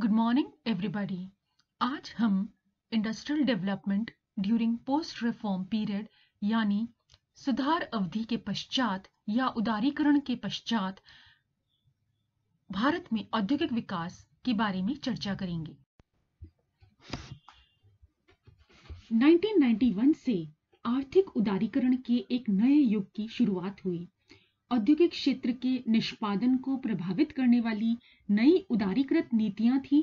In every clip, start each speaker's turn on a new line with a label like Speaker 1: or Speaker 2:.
Speaker 1: Good morning everybody. आज हम industrial development during post reform period यानी सुधार अवधि के पश्चात या उदारीकरण के पश्चात भारत में औद्योगिक विकास के बारे में चर्चा करेंगे। 1991 से आर्थिक उदारीकरण के एक नए युग की शुरुआत हुई। औद्योगिक क्षेत्र के निष्पादन को प्रभावित करने वाली नई उदारीकृत नीतियां थी।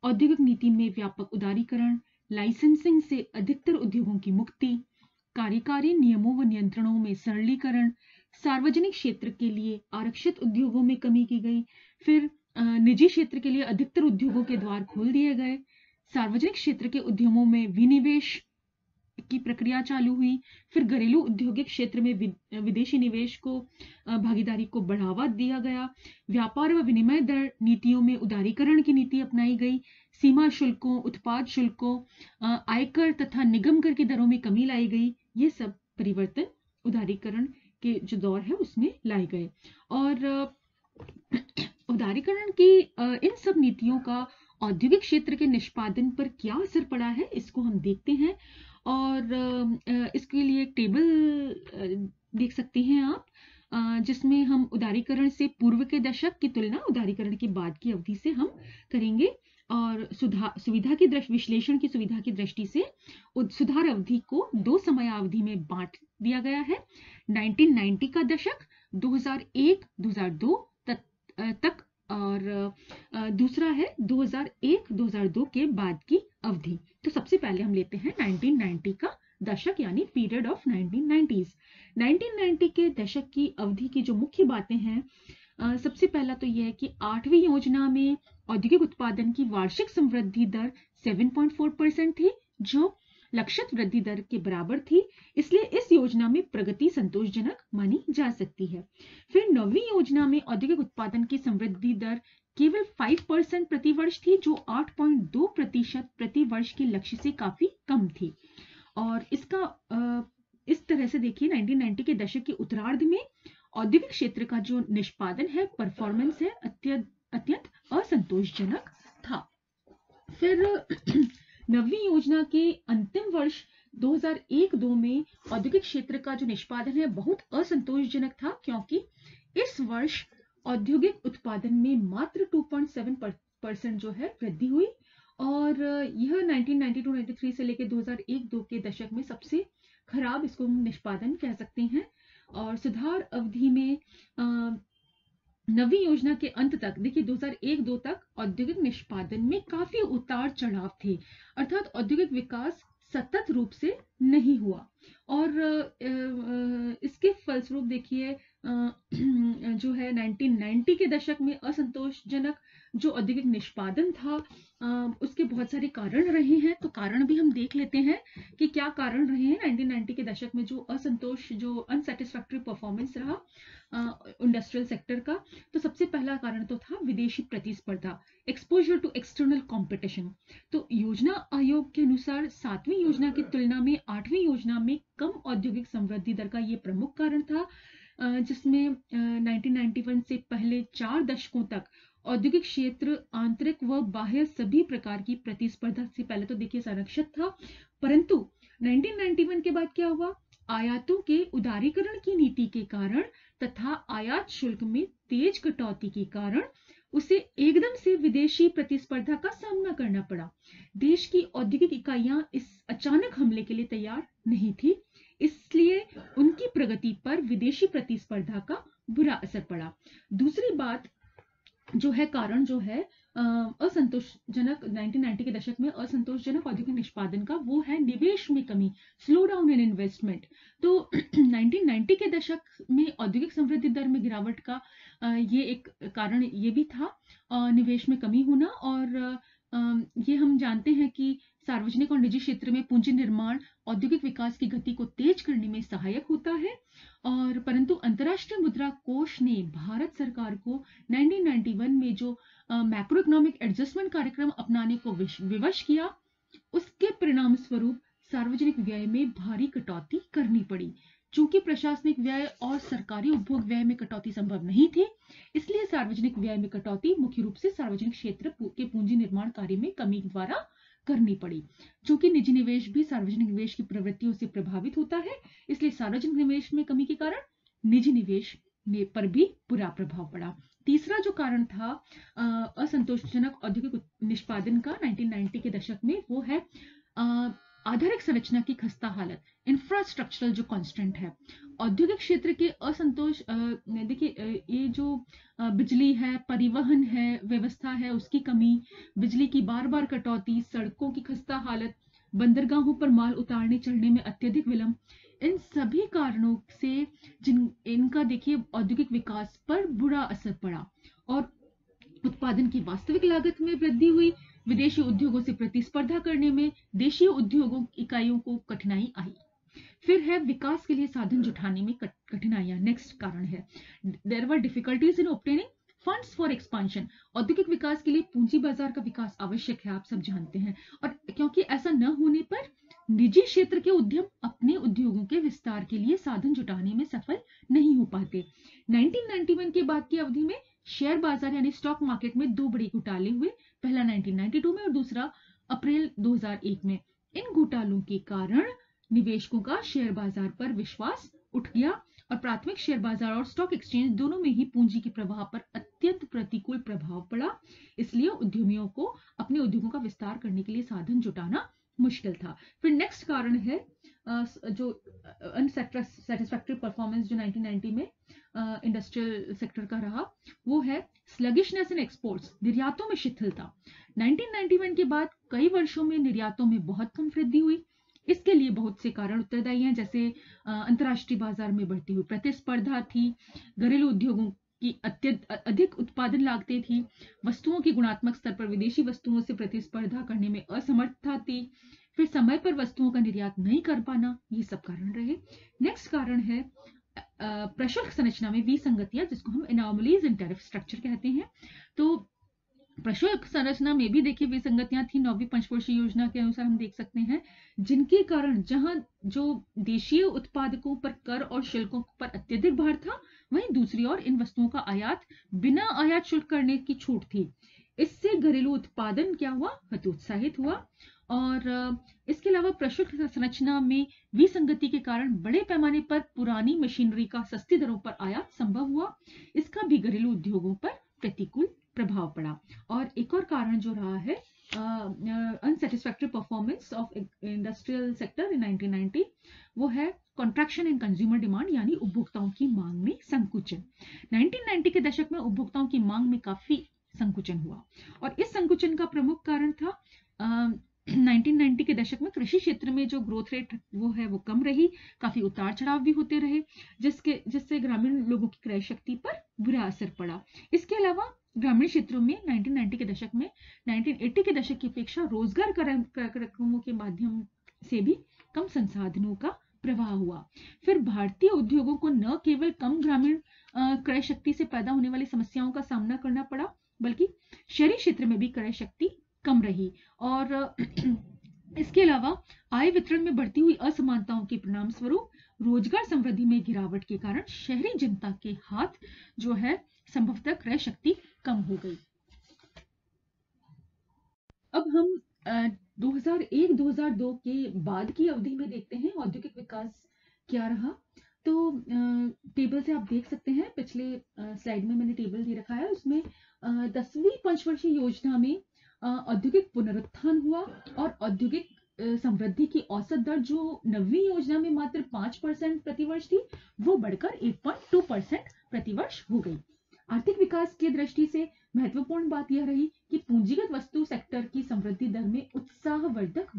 Speaker 1: औद्योगिक नीति में व्यापक उदारीकरण, लाइसेंसिंग से अधिकतर उद्योगों की मुक्ति, कार्यकारी नियमों व नियंत्रणों में सरलीकरण, सार्वजनिक क्षेत्र के लिए आरक्षित उद्योगों में कमी की गई, फिर निजी क्षेत्र के लिए अधिकतर उद्योगों के द्वार खोल दिए गए, सार्वजनिक क्षेत्र के उद्यमों में विनिवेश की प्रक्रिया चालू हुई, फिर घरेलू औद्योगिक क्षेत्र में विदेशी निवेश को भागीदारी को बढ़ावा दिया गया, व्यापार व विनिमय दर नीतियों में उदारीकरण की नीति अपनाई गई, सीमा शुल्कों, उत्पाद शुल्कों, आयकर तथा निगम कर की दरों में कमी लाई गई। ये सब परिवर्तन उदारीकरण के जो दौर है उसमें लाए गए। और उदारीकरण की इन सब नीतियों का औद्योगिक क्षेत्र के निष्पादन पर क्या असर पड़ा है, इसको हम देखते हैं। और इसके लिए एक टेबल देख सकते हैं आप, जिसमें हम उदारीकरण से पूर्व के दशक की तुलना उदारीकरण के बाद की अवधि से हम करेंगे। और सुविधा की विश्लेषण की सुविधा की दृष्टि से सुधार अवधि को दो समयावधि में बांट दिया गया है। 1990 का दशक 2001-2002 तक, और दूसरा है 2001-2002 के बाद की अवधि। तो सबसे पहले हम लेते हैं 1990 का दशक यानी पीरियड ऑफ 1990s। 1990 के दशक की अवधि की जो मुख्य बातें हैं, सबसे पहला तो यह है कि 8वीं योजना में औद्योगिक उत्पादन की वार्षिक समृद्धि दर 7.4% थी, जो लक्षित वृद्धि दर के बराबर थी, इसलिए इस योजना में प्रगति संतोषजनक मानी जा सकती है। फिर 9वीं योजना में औद्योगिक उत्पादन की समृद्धि दर केवल 5% प्रति वर्ष थी, जो 8.2% प्रति वर्ष के लक्ष्य से काफी कम थी। और इसका इस तरह से देखिए 1990 के दशक के उत्तरार्ध में औद्योगिक क्षेत्र का जो निष्पादन है, परफॉर्मेंस है, अत्यंत असंतोषजनक था। फिर 9वीं योजना के अंतिम वर्ष 2001-2 में औद्योगिक क्षेत्र का जो निष्पादन है बहुत असंतोषजनक था, क्योंकि इस वर्ष औद्योगिक उत्पादन में मात्र 2.7% जो है वृद्धि हुई। और यह 1992-93 से लेकर 2001-2 के दशक में सबसे खराब इसको हम निष्पादन कह सकते हैं। और सुधार अवधि में 9वीं योजना के अंत तक देखिए 2001-2 तक औद्योगिक निष्पादन में काफी उतार चढ़ाव थे, अर्थात औद्योगिक विकास सतत रूप से नहीं हुआ। और इसके फलस्वरूप देखिए जो है 1990 के दशक में असंतोषजनक जो औद्योगिक निष्पादन था, उसके बहुत सारे कारण रहे हैं। तो कारण भी हम देख लेते हैं कि क्या कारण रहे हैं 1990 के दशक में जो असंतोष, जो अनसेटिस्फैक्टरी परफॉर्मेंस रहा इंडस्ट्रियल सेक्टर का। तो सबसे पहला कारण तो था विदेशी प्रतिस्पर्धा, एक्सपोजर टू एक्सटर्नल कंपटीशन। तो योजना आयोग के अनुसार 7वीं योजना की तुलना में 8वीं योजना में कम औद्योगिक समृद्धि दर का ये प्रमुख कारण था, जिसमें 1991 से पहले 4 दशकों तक औद्योगिक क्षेत्र आंतरिक व बाह्य सभी प्रकार की प्रतिस्पर्धा से पहले तो देखिए संरक्षित था, परंतु 1991 के बाद क्या हुआ, आयातों के उदारीकरण की नीति के कारण तथा आयात शुल्क में तेज कटौती के कारण उसे एकदम से विदेशी प्रतिस्पर्धा का सामना करना पड़ा। देश की औद्योगिक इकाइयां इस अचानक हमले के लिए तैयार नहीं थी, इसलिए उनकी प्रगति पर विदेशी प्रतिस्पर्धा का बुरा असर पड़ा। दूसरी बात जो है, कारण जो है असंतोषजनक 1990 के दशक में असंतोषजनक औद्योगिक निष्पादन का, वो है निवेश में कमी, स्लो डाउन इन इन्वेस्टमेंट। तो 1990 के दशक में औद्योगिक समृद्धि दर में गिरावट का ये एक कारण ये भी था, निवेश में कमी होना। और ये हम जानते हैं कि सार्वजनिक और निजी क्षेत्र में पूंजी निर्माण औद्योगिक विकास की गति को तेज करने में सहायक होता है। और परंतु अंतर्राष्ट्रीय मुद्रा कोष ने भारत सरकार को 1991 में जो मैक्रो इकोनॉमिक एडजस्टमेंट कार्यक्रम अपनाने को विवश किया, उसके परिणाम स्वरूप सार्वजनिक व्यय में भारी कटौती करनी पड़ी। चूंकि प्रशासनिक व्यय और सरकारी उपभोग व्यय में कटौती संभव नहीं थी, इसलिए सार्वजनिक व्यय में कटौती मुख्य रूप से सार्वजनिक क्षेत्र के पूंजी निर्माण कार्य में कमी द्वारा करनी पड़ी। चूंकि निजी निवेश भी सार्वजनिक निवेश की प्रवृत्तियों से प्रभावित होता है, इसलिए सार्वजनिक निवेश में कमी के कारण निजी निवेश पर भी बुरा प्रभाव पड़ा। तीसरा जो कारण था असंतोषजनक औद्योगिक निष्पादन का 1990 के दशक में, वो है आधारिक संरचना की खस्ता हालत, इंफ्रास्ट्रक्चरल जो कांस्टेंट है। औद्योगिक क्षेत्र के असंतोष, देखिए ये जो बिजली है, परिवहन है, व्यवस्था है, उसकी कमी, बिजली की बार बार कटौती, सड़कों की खस्ता हालत, बंदरगाहों पर माल उतारने चढ़ने में अत्यधिक विलंब, इन सभी कारणों से इनका देखिए औद्योगिक विकास पर बुरा असर पड़ा और उत्पादन की वास्तविक लागत में वृद्धि हुई। विदेशी उद्योगों से प्रतिस्पर्धा करने में देशीय उद्योगों इकाइयों को कठिनाई आई। फिर है विकास के लिए साधन जुटाने में कठिनाइयां। नेक्स्ट कारण है there were difficulties in obtaining funds for expansion. औद्योगिक विकास के लिए पूंजी बाजार का विकास आवश्यक है, आप सब जानते हैं, और क्योंकि ऐसा न होने पर निजी क्षेत्र के उद्यम अपने उद्योगों के विस्तार के लिए साधन जुटाने में सफल नहीं हो पाते। 1991 के बाद की अवधि में शेयर बाजार यानी स्टॉक मार्केट में दो बड़े घोटाले हुए, पहला 1992 में और दूसरा अप्रैल 2001 में। इन घोटालों के कारण निवेशकों का शेयर बाजार पर विश्वास उठ गया और प्राथमिक शेयर बाजार और स्टॉक एक्सचेंज दोनों में ही पूंजी के प्रवाह पर अत्यंत प्रतिकूल प्रभाव पड़ा। इसलिए उद्यमियों को अपने उद्योगों का विस्तार करने के लिए साधन जुटाना मुश्किल था। फिर नेक्स्ट कारण है जो अनसेटिस्फैक्टरी परफॉर्मेंस जो 1990 में इंडस्ट्रियल सेक्टर का रहा, वो है स्लगिशनेस इन एक्सपोर्ट्स, निर्यातों में शिथिलता। 1991 के बाद कई वर्षों में निर्यातों में बहुत कम वृद्धि हुई। इसके लिए बहुत से कारण उत्तरदायी हैं, जैसे अंतर्राष्ट्रीय बाजार में बढ़ती हुई प्रतिस्पर्धा थी, घरेलू उद्योगों की अधिक उत्पादन लागतें थी, वस्तुओं की गुणात्मक स्तर पर विदेशी वस्तुओं से प्रतिस्पर्धा करने में असमर्थता थी, फिर समय पर वस्तुओं का निर्यात नहीं कर पाना, ये सब कारण रहे। नेक्स्ट कारण है प्रशुल्क संरचना में विसंगतियां, जिसको हम एनॉमलीज इन टैरिफ स्ट्रक्चर कहते हैं। तो प्रशुल्क संरचना में भी देखिए विसंगतियां थी। 9वीं पंचवर्षीय योजना के अनुसार हम देख सकते हैं, जिनके कारण जहां जो देशीय उत्पादकों पर कर और शुल्कों पर अत्यधिक भार था, वहीं दूसरी ओर इन वस्तुओं का आयात बिना आयात शुल्क करने की छूट थी। इससे घरेलू उत्पादन क्या हुआ, हतोत्साहित हुआ। और इसके अलावा प्रशुल्क संरचना में विसंगति के कारण बड़े पैमाने पर पुरानी मशीनरी का सस्ती दरों पर आयात संभव हुआ। इसका भी घरेलू उद्योगों पर प्रतिकूल प्रभाव पड़ा। और एक और कारण जो रहा है unsatisfactory performance of industrial sector in 1990, वो है कॉन्ट्रैक्शन इन कंज्यूमर डिमांड, यानी उपभोक्ताओं की मांग में संकुचन। 1990 के दशक में उपभोक्ताओं की मांग में काफी संकुचन हुआ और इस संकुचन का प्रमुख कारण था 1990 के दशक में कृषि क्षेत्र में जो ग्रोथ रेट वो कम रही, काफी उतार चढ़ाव भी होते रहे, जिससे ग्रामीण लोगों की क्रय शक्ति पर बुरा असर पड़ा। इसके अलावा ग्रामीण क्षेत्रों में 1990 के दशक में 1980 के दशक की अपेक्षा रोजगार कार्यक्रमों के माध्यम से भी कम संसाधनों का प्रवाह हुआ। फिर भारतीय उद्योगों को न केवल कम ग्रामीण क्रय शक्ति से पैदा होने वाली समस्याओं का सामना करना पड़ा, बल्कि शहरी क्षेत्र में भी क्रय शक्ति कम रही। और इसके अलावा आय वितरण में बढ़ती हुई असमानताओं के परिणाम स्वरूप रोजगार समृद्धि में गिरावट के कारण शहरी जनता के हाथ जो है संभवतः क्रय शक्ति कम हो गई। अब हम 2001-2002 के बाद की अवधि में देखते हैं औद्योगिक विकास क्या रहा। तो टेबल से आप देख सकते हैं, पिछले स्लाइड में मैंने टेबल दे रखा है, उसमें 10वीं पंचवर्षीय योजना में औद्योगिक पुनरुत्थान हुआ और औद्योगिक समृद्धि की औसत दर जो 9वीं योजना में मात्र 5% प्रतिवर्ष थी, वो बढ़कर 8.2% प्रतिवर्ष हो गई। आर्थिक विकास की दृष्टि से महत्वपूर्ण बात यह रही कि पूंजीगत वस्तु सेक्टर की समृद्धि दर में उत्साहवर्धक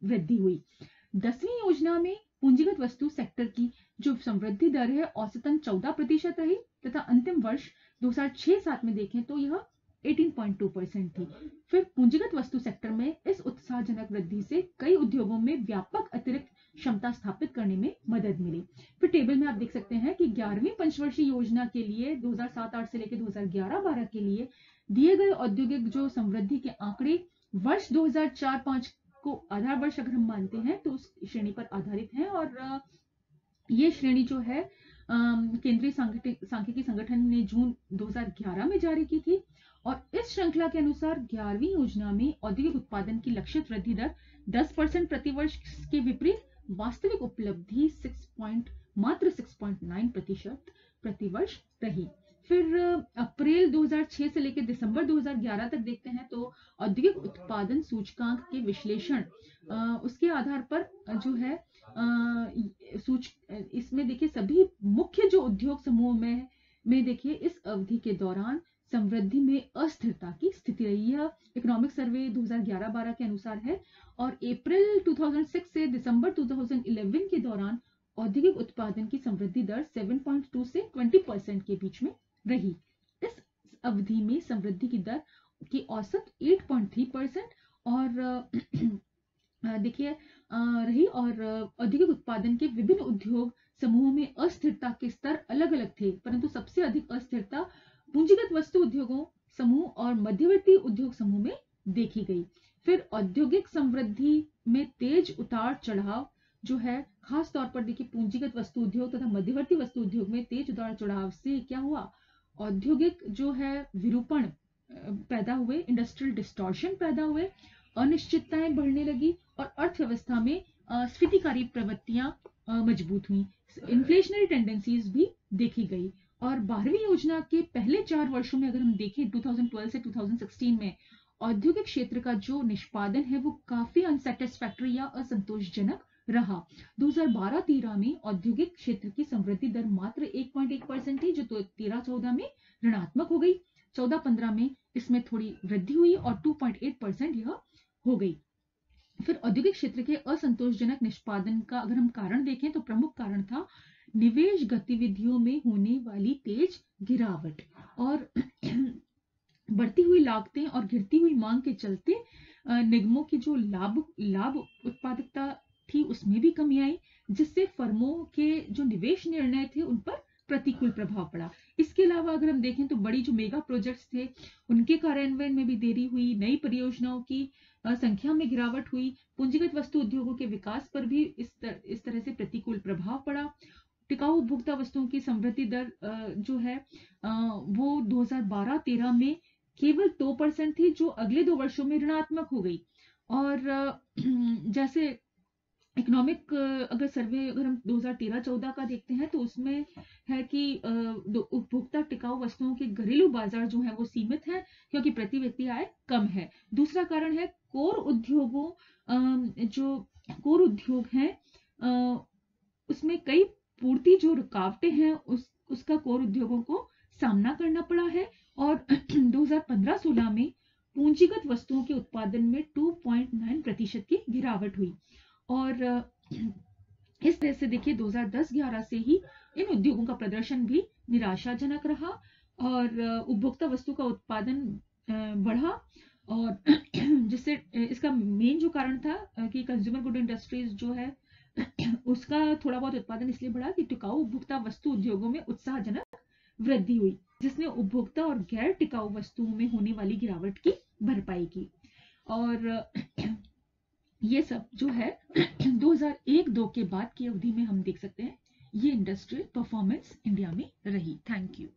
Speaker 1: वृद्धि हुई। 10वीं योजना में पूंजीगत वस्तु सेक्टर की जो समृद्धि दर है औसतन 14% रही तथा अंतिम वर्ष 2006-07 में देखें तो यह 18.2% थी। फिर पूंजीगत वस्तु सेक्टर में इस उत्साहजनक वृद्धि से कई उद्योगों में व्यापक अतिरिक्त क्षमता स्थापित करने में मदद मिली। फिर टेबल में आप देख सकते हैं कि 11वीं पंचवर्षीय योजना के लिए 2007-08 से लेकर 2011-12 के लिए दिए गए औद्योगिक जो समृद्धि के आंकड़े वर्ष 2004-05 को आधार वर्ष अगर हम मानते हैं तो उस श्रेणी पर आधारित हैं और ये श्रेणी जो है केंद्रीय सांख्यिकी संगठन ने जून 2011 में जारी की थी और इस श्रृंखला के अनुसार 11वीं योजना में औद्योगिक उत्पादन की लक्षित वृद्धि दर 10% प्रतिवर्ष के विपरीत वास्तविक उपलब्धि मात्र 6.9% प्रतिवर्ष रही। फिर अप्रैल 2006 से लेकर दिसंबर 2011 तक देखते हैं तो औद्योगिक उत्पादन सूचकांक के विश्लेषण उसके आधार पर जो है इसमें देखिए सभी मुख्य जो उद्योग समूह में देखिए इस अवधि के दौरान समृद्धि में अस्थिरता की स्थिति रही है। इकोनॉमिक सर्वे 2011-12 के अनुसार है और अप्रैल 2006 से दिसंबर 2011 के दौरान औद्योगिक उत्पादन की समृद्धि दर 7.2 से 20% के बीच में रही। इस अवधि में समृद्धि की दर की औसत 8.3% और देखिए रही और औद्योगिक उत्पादन के विभिन्न उद्योग समूहों में अस्थिरता के स्तर अलग अलग थे, परंतु सबसे अधिक अस्थिरता पूंजीगत वस्तु उद्योगों समूह और मध्यवर्ती उद्योग समूह में देखी गई। फिर औद्योगिक समृद्धि में तेज उतार चढ़ाव जो है खास तौर पर देखिए पूंजीगत वस्तु उद्योग तथा मध्यवर्ती वस्तु उद्योग में तेज उतार चढ़ाव से क्या हुआ, औद्योगिक जो है विरूपण पैदा हुए, इंडस्ट्रियल डिस्टॉर्शन पैदा हुए, अनिश्चितताएं बढ़ने लगी और अर्थव्यवस्था में स्फीतिकारी प्रवृत्तियां मजबूत हुई, इन्फ्लेशनरी टेंडेंसीज भी देखी गई। और 12वीं योजना के पहले 4 वर्षों में अगर हम देखें 2012 से 2016 में औद्योगिक क्षेत्र का जो निष्पादन है वो काफी अनसेटिस्फैक्टरी या असंतोषजनक रहा। 2012-13 में औद्योगिक क्षेत्र की समृद्धि दर मात्र 1.1% थी जो 13-14 में ऋणात्मक हो गई। 14-15 में इसमें थोड़ी वृद्धि हुई और 2.8% यह हो गई। फिर औद्योगिक क्षेत्र के असंतोषजनक निष्पादन का अगर हम कारण देखें तो प्रमुख कारण था निवेश गतिविधियों में होने वाली तेज गिरावट और बढ़ती हुई लागतें और गिरती हुई मांग के चलते निगमों की जो लाभ उत्पादकता थी उसमें भी कमी आई, जिससे फर्मों के जो निवेश निर्णय थे उन पर प्रतिकूल प्रभाव पड़ा। इसके अलावा अगर हम देखें तो बड़ी जो मेगा प्रोजेक्ट्स थे उनके कार्यान्वयन में भी देरी हुई, नई परियोजनाओं की संख्या में गिरावट हुई, पूंजीगत वस्तु उद्योगों के विकास पर भी इस तरह से प्रतिकूल प्रभाव पड़ा। टिकाऊ उपभोक्ता वस्तुओं की समृद्धि दर जो है वो 2012-13 में केवल 2% थी जो अगले 2 वर्षों में ऋणात्मक हो गई। और जैसे इकोनॉमिक अगर सर्वे अगर हम 2013-14 का देखते हैं तो उसमें है कि उपभोक्ता टिकाऊ वस्तुओं के घरेलू बाजार जो है वो सीमित है क्योंकि प्रति व्यक्ति आय कम है। दूसरा कारण है कोर उद्योगों जो कोर उद्योग हैं उसमें कई पूर्ति जो रुकावटें हैं उसका कोर उद्योगों को सामना करना पड़ा है। और 2015-16 में पूंजीगत वस्तुओं के उत्पादन में 2.9% की गिरावट हुई और इस तरह से देखिए 2010-11 से ही इन उद्योगों का प्रदर्शन भी निराशाजनक रहा और उपभोक्ता वस्तु का उत्पादन बढ़ा और जिससे इसका मेन जो कारण था कि कंज्यूमर गुड इंडस्ट्रीज जो है उसका थोड़ा बहुत उत्पादन इसलिए बढ़ा कि टिकाऊ उपभोक्ता वस्तु उद्योगों में उत्साहजनक वृद्धि हुई जिसने उपभोक्ता और गैर टिकाऊ वस्तुओं में होने वाली गिरावट की भरपाई की। और ये सब जो है 2001-2 के बाद की अवधि में हम देख सकते हैं ये इंडस्ट्रियल परफॉर्मेंस इंडिया में रही। Thank you.